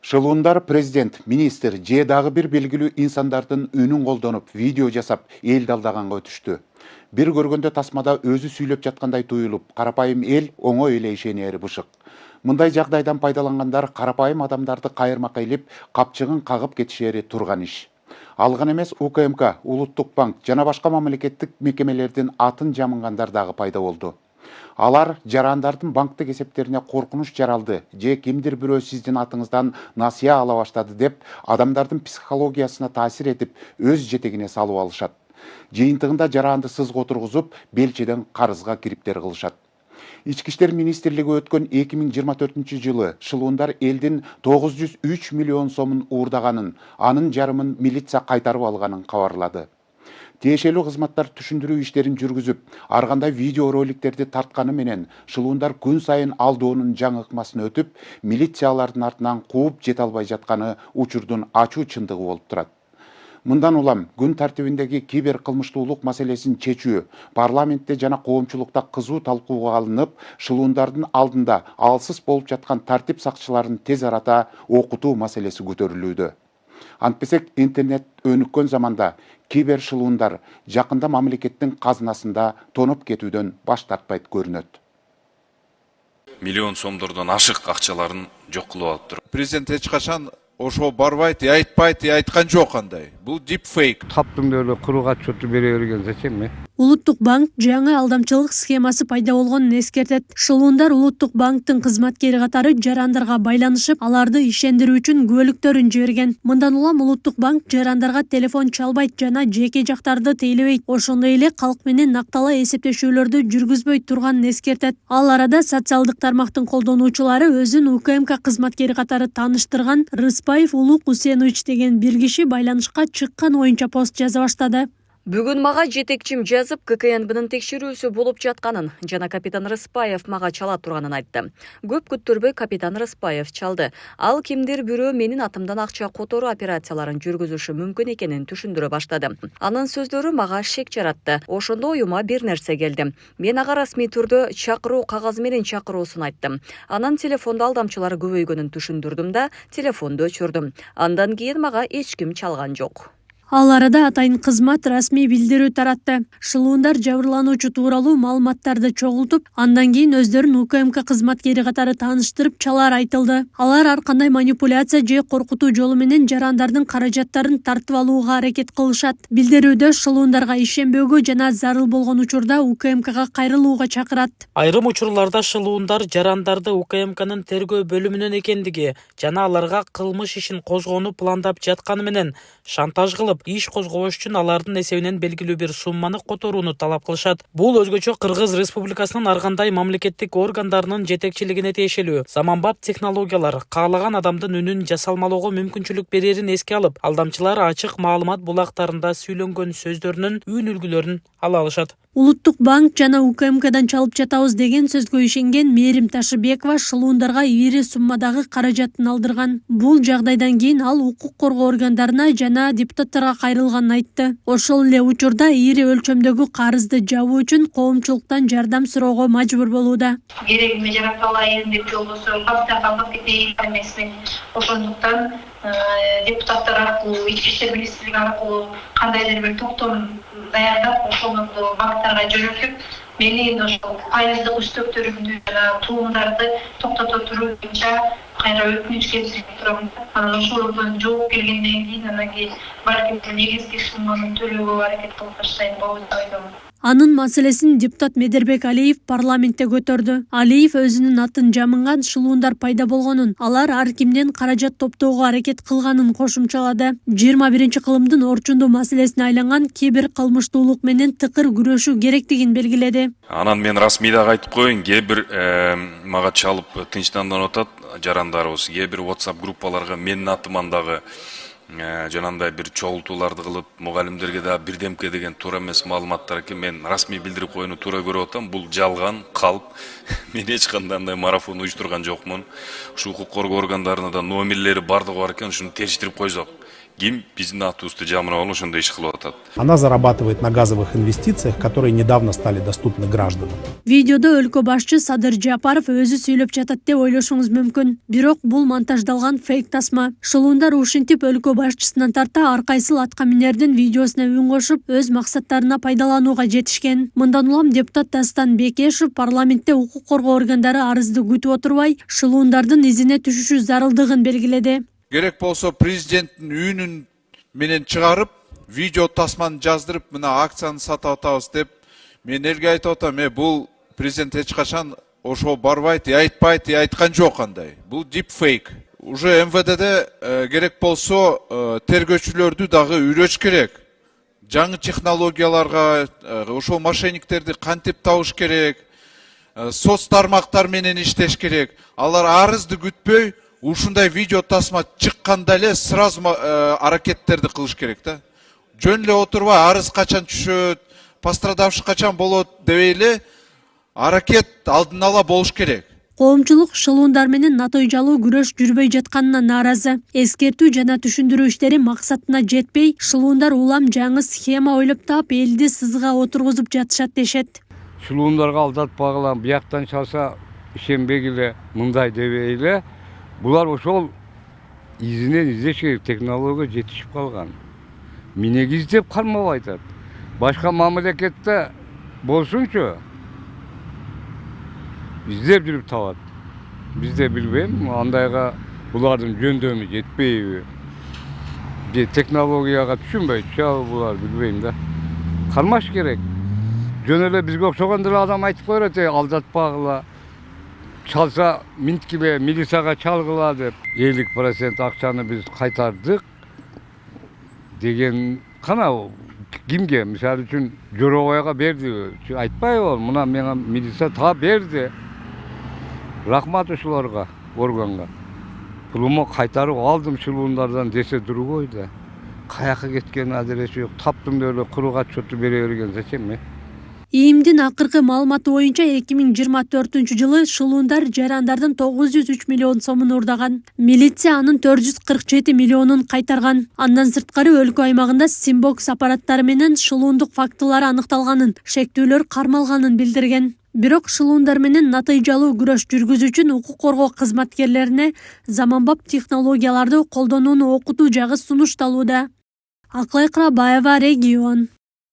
Шылуундар президент, министр же дагы бир белгилүү инсандардын үнүн колдонуп, видео жасап, элди алдаганга өтүштү. Бир көргөндө тасмада өзү сүйлөп жаткандай туюлуп, карапайым эл оңой эле ишенери бышык. Мындай жагдайдан пайдалангандар карапайым адамдарды кайырмакка илип, капчыгын кагып кетишери турган иш. Ал гана эмес, УКМК, Улуттук банк жана башка мамлекеттик мекемелердин атын жамынгандар дагы пайда болду. Алар жарандардын банктык эсептерине коркунуч жаралды же кимдир бирөө сиздин атыңыздан насыя ала баштады деп адамдардын психологиясына таасир этип өз жетегине салып алышат. Жыйынтыгында жаранды сызга отургузуп, белчеден карызга кириптер кылышат. Ички иштер министрлиги өткөн 2024 жылы шылуундар элдин 903 миллион сомун уурдаганын, анын жарымын милиция кайтарып алганын кабарлады. Тиешелүү кызматтар түшүндүрүү иштерин жүргүзүп, ар кандай видео роликтерди тартканы менен шылуундар күн сайын алдоонун жаңы ыкмасын өтүп, милициялардын артынан кууп жете албай жатканы учурдун ачуу чындыгы болуп турат. Мындан улам күн тартибиндеги кибер кылмыштуулук маселесин чечүү парламентте жана коомчулукта кызуу талкууга алынып, шылуундардын алдында алсыз болуп жаткан тартип сакчыларын тез арада окутуу маселеси көтөрүлүүдө. Антпесек интернет өнүккөн заманда кибер шылуундар жакында мамлекеттин казынасында тоноп кетүүдөн баш тартпайт көрүнөт. Миллион сомдордон ашык акчаларын жок кылып алыптыр. Президент эч качан ошо барбайт, айтпайт, айткан жок андай. Бул дипфейк. Таптым эле курууга отчету бере берген зачем? Улуттук банк жаңы алдамчылык схемасы пайда болгонун эскертет. Шылуундар Улуттук банктын кызматкери катары жарандарга байланышып, аларды ишендирүү үчүн күбөлүктөрүн жиберген. Мындан улам Улуттук банк жарандарга телефон чалбайт жана жеке жактарды тейлебейт. Ошондой эле калк менен нактала эсептешүүлөрдү жүргүзбөй турганын эскертет. Ал арада социалдык тармактын колдонуучулары өзүн УКМК кызматкери катары тааныштырган Рыспаев Улук Усенович деген бир киши байланышка чыккан оюнча пост жаза баштады. Бүгүн мага жетекчим жазып, ККНБнын текшерүүсү болуп жатканын жана капитан Рыспаев мага чала турганын айтты. Көп күттүрбөй капитан Рыспаев чалды. Ал кимдир бирөө менин атымдан акча которуу операцияларын жүргүзүшү мүмкүн экенин түшүндүрө баштады. Анын сөздөрү мага шек жаратты. Ошондо оюма бир нерсе келди. Мен ага расмий түрдө чакыруу кагазы менен чакыруусун айттым. Анан телефондо алдамчылар көбөйгөнүн түшүндүрдүм да телефонду өчүрдүм. Андан кийин мага эч ким чалган жок. Ал арада атайын кызмат расмий билдирүү таратты. Шылуундар жабырлануучу тууралуу маалыматтарды чогултуп, андан кийин өздөрүн УКМК кызматкери катары тааныштырып чалаар айтылды. Алар ар кандай манипуляция же коркутуу жолу менен жарандардын каражаттарын тартып алууга аракет кылышат. Билдирүүдө шылуундарга ишенбөөгө жана зарыл болгон учурда УКМКга кайрылууга чакырат. Айрым учурларда шылуундар жарандарды УКМКнын тергөө бөлүмүнөн экендиги жана аларга кылмыш ишин козгоону пландап жатканы менен шантаж кылып, иш козгобош үчүн алардын эсебинен белгилүү бир сумманы которууну талап кылышат. Бул өзгөчө Кыргыз Республикасынын ар кандай мамлекеттик органдарынын жетекчилигине тиешелүү. Заманбап технологиялар каалаган адамдын үнүн жасалмалоого мүмкүнчүлүк берерин эске алып, алдамчылар ачык маалымат булактарында сүйлөнгөн сөздөрүнүн үн үлгүлөрүн ала алышат. Улуттук банк жана УКМКдан чалып жатабыз деген сөзгө ишенген Мээрим Ташыбекова шылуундарга ири суммадагы каражатын алдырган. Бул жагдайдан кийин ал укук коргоо органдарына жана депутаттарга кайрылганын айтты. Ошол эле учурда ири өлчөмдөгү карызды жабуу үчүн коомчулуктан жардам суроого мажбур болууда. Керегиме жарата алайын деп жолдосо капта калып кетейин эмесмин. Ошондуктан депутаттар аркылуу, ички иштер министрлиги аркылуу кандайдыр бир токтом даярдап, ошондо банктарга жөнөтүп, менин ошол пайыздык үстөктөрүмдү жана туумдарды токтото туруу боюнча кайра өтүнүч келтирип турам. Анан ошолордон жооп келгенден кийин анан кийин балким негизги сумманы төлөөгө аракет кылып баштайм болуп ойдом. Анын маселесин депутат Медербек Алиев парламентте көтөрдү. Алиев өзүнүн атын жамынган шылуундар пайда болгонун, алар ар кимден каражат топтоого аракет кылганын кошумчалады. 21-кылымдын орчундуу маселесине айланган кибер кылмыштуулук менен тыкыр күрөшүү керектигин белгиледи. Анан мен расмий дагы айтып коеюн, кээ бир мага чалып тынчтанып атат жарандарыбыз, кээ бир WhatsApp группаларга менин атыман дагы жанандай бир чогултууларды кылып, мугалимдерге да бирдемке деген туура эмес маалыматтар экен. Мен расмий билдирип коюуну туура көрүп атам. Бул жалган, калп. Мен эч кандай марафон уюштурган жокмун. Ушу укук коргоо органдарына да номерлери бардыгы бар экен, ушуну териштирип койсок. ким биздин атыбызды жамырап алып ошондой иш кылып атат. Она зарабатывает на газовых инвестициях, которые недавно стали доступны гражданам. Видеодо өлкө башчы Садыр Жапаров өзү сүйлөп жатат деп ойлошуңуз мүмкүн. Бирок бул монтаждалган фейк тасма. Шылуундар ушинтип өлкө башчысынан тарта ар кайсыл атка минердин видеосуна үн кошуп, өз максаттарына пайдаланууга жетишкен. Мындан улам депутат Дастан Бекешев парламентте укук коргоо органдары арызды күтүп отурбай, шылуундардын изине түшүшү зарылдыгын белгиледи. Керек болсо президенттин үйүнүн менен чыгарып, видео тасманы жаздырып, мына акцияны сатып атабыз деп, мен элге айтып атам, бул президент эч качан ошо барбайт, айтпайт, айткан жок андай. Бул дипфейк. Уже МВДде керек болсо тергөөчүлөрдү дагы үйрөтүш керек. Жаңы технологияларга ошол мошенниктерди кантип табыш керек, соц тармактар менен иштеш керек. Алар арызды күтпөй, ушундай видео тасма чыкканда эле сразу аракеттерди кылыш керек да. Жөн эле отурбай арыз качан түшөт, пострадавший качан болот дебей эле аракет алдын ала болуш керек. Коомчулук шылуундар менен натыйжалуу күрөш жүрбөй жатканына нааразы. Эскертүү жана түшүндүрүү иштери максатына жетпей, шылуундар улам жаңы схема ойлоп таап, элди сызга отургузуп жатышат дешет. Шылуундарга алдатпагыла, бияктан чалса ишенбегиле, мындай дебейле. Булар ошол изинен издеш керек, технология жетишип калган. Минеги издеп кармап айтат. Башка мамлекетте болсунчу, издеп жүрүп табат. Бизде билбейм, андайга булардын жөндөмү жетпейби. Же технологияга түшүнбөйт, булар билбейм да. Кармаш керек. Жөн эле бизге окшогон деле адам айтып коет, алдатпагыла. Çalsa mintkile milisaga çalgıla dep 50% akçаны biz kaytardık degen kana kimge misal üçün Jorova'ya berdi aytpay ol muna mena milisa ta berdi rahmat uşularga organga pulumu kaytarıp aldım şılуундардан dese durgoydu kayakka ketken adresi yok taptım öyle kuru отчету бере берген зачем mi? ИИМдин акыркы маалыматы боюнча 2024-жылы шылуундар жарандардын 903 миллион сомун урдаган. Милиция анын 447 миллионун кайтарган. Андан сырткары өлкө аймагында Simbox аппараттары менен шылуундук фактылары аныкталганын, шектүүлөр кармалганын билдирген. Бирок шылуундар менен натыйжалуу күрөш жүргүзүү үчүн укук коргоо кызматкерлерине заманбап технологияларды колдонууну окутуу жагы сунушталууда. Аклай Кырабаева, Регион.